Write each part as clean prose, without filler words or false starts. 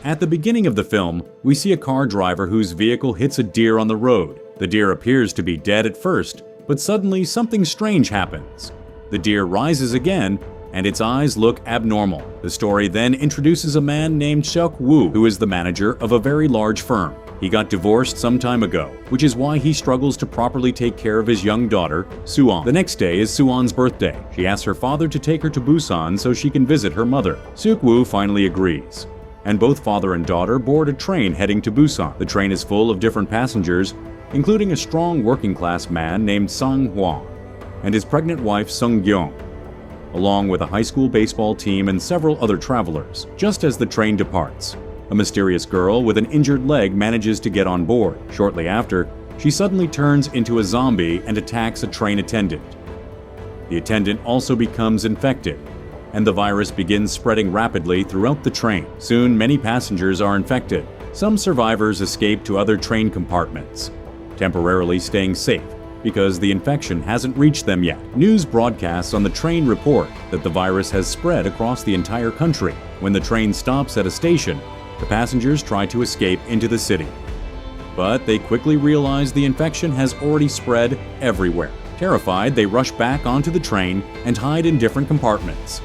At the beginning of the film, we see a car driver whose vehicle hits a deer on the road. The deer appears to be dead at first, but suddenly something strange happens. The deer rises again, and its eyes look abnormal. The story then introduces a man named Seok Woo, who is the manager of a very large firm. He got divorced some time ago, which is why he struggles to properly take care of his young daughter, Suan. The next day is Suan's birthday. She asks her father to take her to Busan so she can visit her mother. Seok Woo finally agrees, and both father and daughter board a train heading to Busan. The train is full of different passengers, including a strong working-class man named Sang Hwa and his pregnant wife Sung Gyeong, along with a high school baseball team and several other travelers. Just as the train departs, a mysterious girl with an injured leg manages to get on board. Shortly after, she suddenly turns into a zombie and attacks a train attendant. The attendant also becomes infected, and the virus begins spreading rapidly throughout the train. Soon, many passengers are infected. Some survivors escape to other train compartments, temporarily staying safe because the infection hasn't reached them yet. News broadcasts on the train report that the virus has spread across the entire country. When the train stops at a station, the passengers try to escape into the city. But they quickly realize the infection has already spread everywhere. Terrified, they rush back onto the train and hide in different compartments.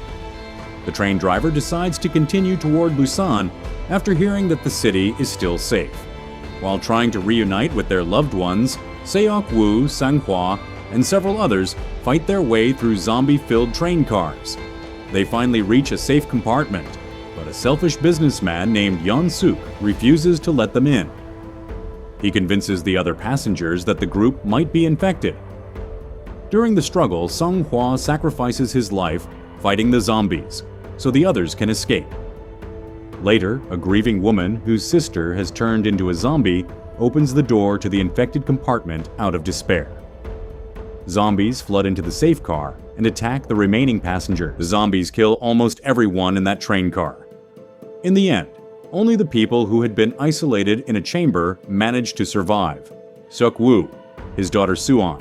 The train driver decides to continue toward Busan after hearing that the city is still safe. While trying to reunite with their loved ones, Seok Woo, Sang Hwa, and several others fight their way through zombie-filled train cars. They finally reach a safe compartment, but a selfish businessman named Yeon Suk refuses to let them in. He convinces the other passengers that the group might be infected. During the struggle, Sang Hwa sacrifices his life fighting the zombies, so the others can escape. Later, a grieving woman whose sister has turned into a zombie opens the door to the infected compartment out of despair. Zombies flood into the safe car and attack the remaining passenger. The zombies kill almost everyone in that train car. In the end, only the people who had been isolated in a chamber managed to survive. Seok Woo, his daughter Suan,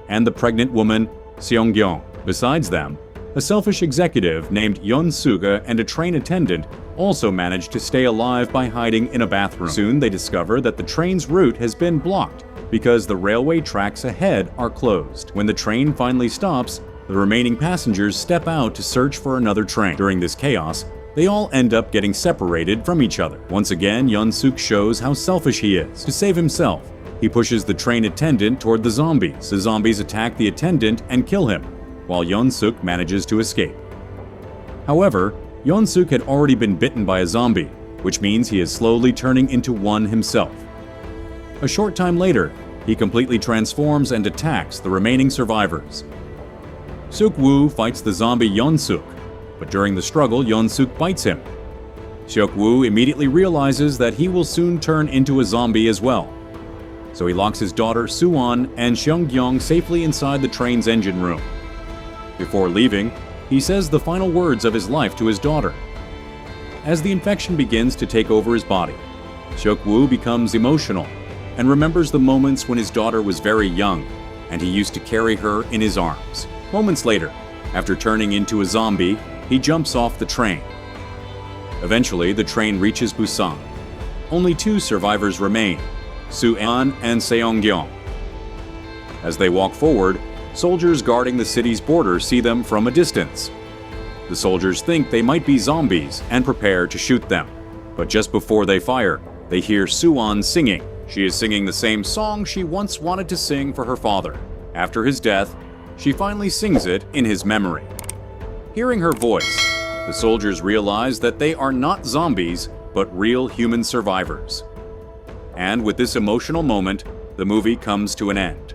and the pregnant woman Seong Gyeong. Besides them, a selfish executive named Yeon Suga and a train attendant also managed to stay alive by hiding in a bathroom. Soon they discover that the train's route has been blocked because the railway tracks ahead are closed. When the train finally stops, the remaining passengers step out to search for another train. During this chaos, they all end up getting separated from each other. Once again, Yeon Suk shows how selfish he is. To save himself, he pushes the train attendant toward the zombies. The zombies attack the attendant and kill him, while Yeon Suk manages to escape. However, Yeon Suk had already been bitten by a zombie, which means he is slowly turning into one himself. A short time later, he completely transforms and attacks the remaining survivors. Seok Woo fights the zombie Yeon Suk, but during the struggle, Yeon Suk bites him. Seok Woo immediately realizes that he will soon turn into a zombie as well. So he locks his daughter Suan and Seong Gyeong safely inside the train's engine room. Before leaving, he says the final words of his life to his daughter. As the infection begins to take over his body, Seok Woo becomes emotional and remembers the moments when his daughter was very young and he used to carry her in his arms. Moments later, after turning into a zombie, he jumps off the train. Eventually, the train reaches Busan. Only 2 survivors remain, Su-an and Seong-gyeong. As they walk forward, soldiers guarding the city's border see them from a distance. The soldiers think they might be zombies and prepare to shoot them. But just before they fire, they hear Suan singing. She is singing the same song she once wanted to sing for her father. After his death, she finally sings it in his memory. Hearing her voice, the soldiers realize that they are not zombies, but real human survivors. And with this emotional moment, the movie comes to an end.